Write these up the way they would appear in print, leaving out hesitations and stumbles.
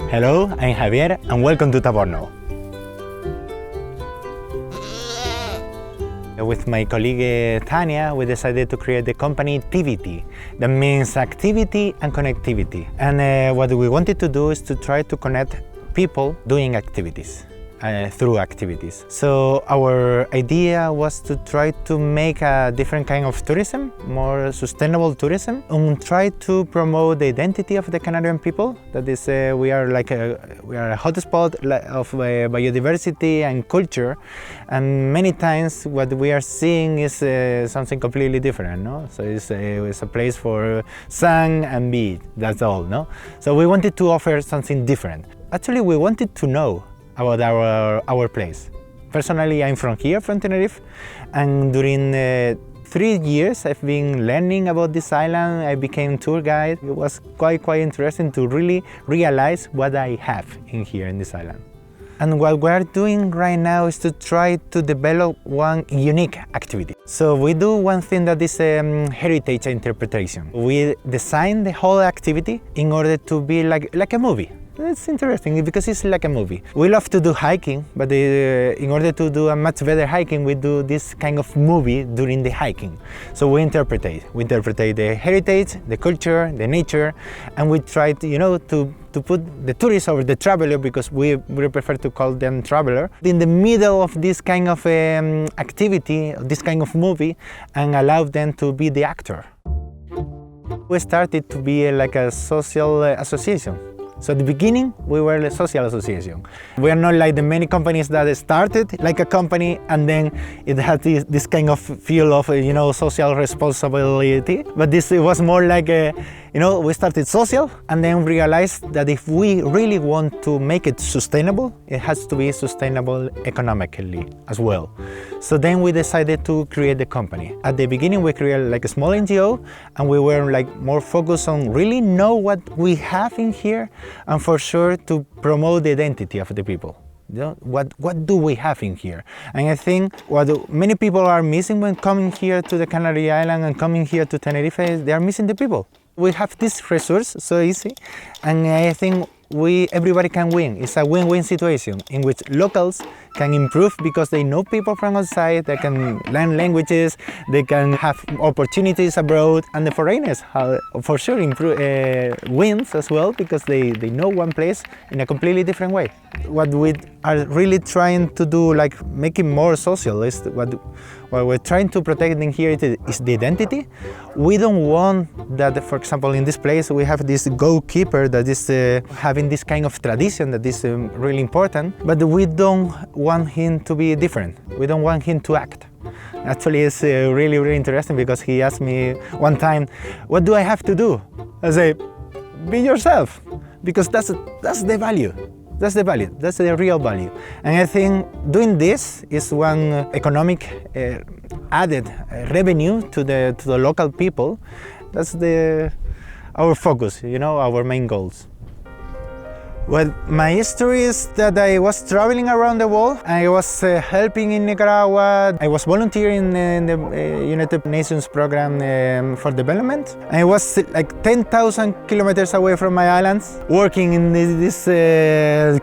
Hello, I'm Javier and welcome to Taborno. With my colleague Tania, we decided to create the company TVT. That means activity and connectivity. And what we wanted to do is to try to connect people doing activities. Through activities. So our idea was to try to make a different kind of tourism, more sustainable tourism, and try to promote the identity of the Canarian people. That is, we are a hotspot of biodiversity and culture, and many times what we are seeing is something completely different. No, so it's a place for sun and beach. That's all. No, so we wanted to offer something different. Actually, we wanted to know about our place. Personally, I'm from here, from Tenerife, and during 3 years I've been learning about this island. I became tour guide. It was quite interesting to really realize what I have in here in this island. And what we're doing right now is to try to develop one unique activity. So we do one thing that is heritage interpretation. We design the whole activity in order to be like a movie. It's interesting because it's like a movie. We love to do hiking, but in order to do a much better hiking, we do this kind of movie during the hiking. So we interpret the heritage, the culture, the nature, and we try to put the tourist or the traveler, because we prefer to call them traveler, in the middle of this kind of activity, this kind of movie, and allow them to be the actor. We started to be like a social association. So at the beginning, we were a social association. We are not like the many companies that started like a company and then it had this kind of feel of social responsibility. But it was more like we started social and then realized that if we really want to make it sustainable, it has to be sustainable economically as well. So then we decided to create the company. At the beginning, we created like a small NGO, and we were like more focused on really know what we have in here, and for sure to promote the identity of the people. What do we have in here? And I think what many people are missing when coming here to the Canary Island and coming here to Tenerife is they are missing the people. We have this resource so easy, and I think everybody can win. It's a win-win situation in which locals can improve because they know people from outside, they can learn languages, they can have opportunities abroad, and the foreigners for sure wins as well because they know one place in a completely different way. What we are really trying to do, like make it more social, is what we're trying to protect in here is the identity. We don't want that, for example, in this place we have this goalkeeper that is having this kind of tradition that is really important, but we don't want him to be different. We don't want him to act. Actually, it's really interesting because he asked me one time, what do I have to do? I say, be yourself, because that's the value. That's the value, that's the real value. And I think doing this is one economic added revenue to the local people. That's our focus, our main goals. Well, my history is that I was traveling around the world. I was helping in Nicaragua. I was volunteering in the United Nations program for development. I was like 10,000 kilometers away from my islands, working in these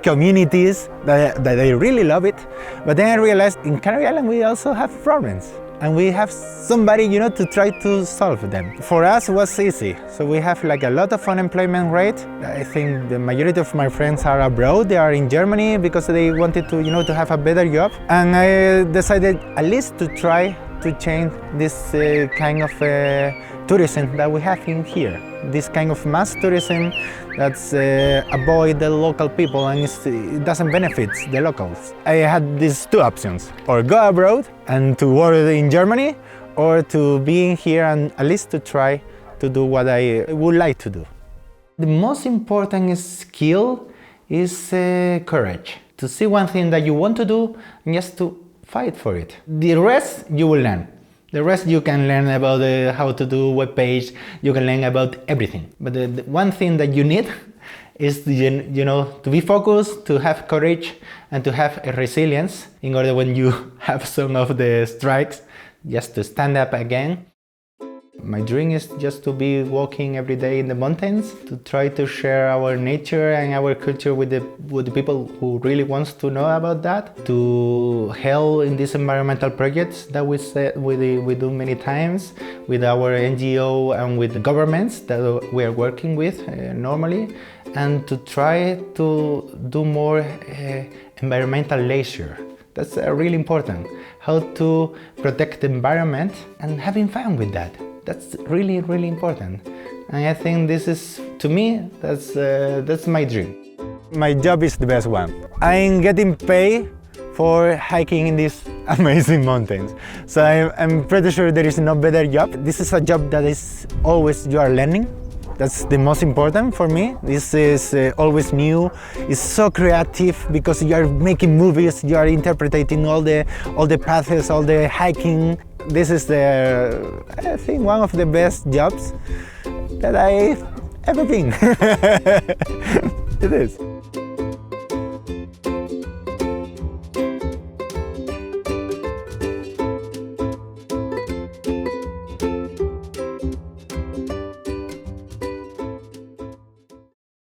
communities that I really love it. But then I realized in Canary Island we also have problems. And we have somebody, to try to solve them. For us, it was easy. So we have like a lot of unemployment rate. I think the majority of my friends are abroad. They are in Germany because they wanted to, to have a better job. And I decided at least to try to change this kind of tourism that we have in here. This kind of mass tourism that's avoid the local people and it doesn't benefit the locals. I had these two options, or go abroad and to work in Germany, or to be in here and at least to try to do what I would like to do. The most important skill is courage. To see one thing that you want to do and just to fight for it. The rest you will learn. The rest you can learn about how to do web page, you can learn about everything. But the one thing that you need is to be focused, to have courage, and to have a resilience in order when you have some of the strikes, just to stand up again. My dream is just to be walking every day in the mountains, to try to share our nature and our culture with the people who really wants to know about that, to help in these environmental projects that we do many times with our NGO and with the governments that we are working with normally, and to try to do more environmental leisure. That's really important. How to protect the environment and having fun with that. That's really, really important. And I think this is, to me, that's my dream. My job is the best one. I'm getting paid for hiking in these amazing mountains. So I'm pretty sure there is no better job. This is a job that is always you are learning. That's the most important for me. This is always new. It's so creative because you are making movies, you are interpreting all the paths, all the hiking. This is I think one of the best jobs that I've ever been. It is.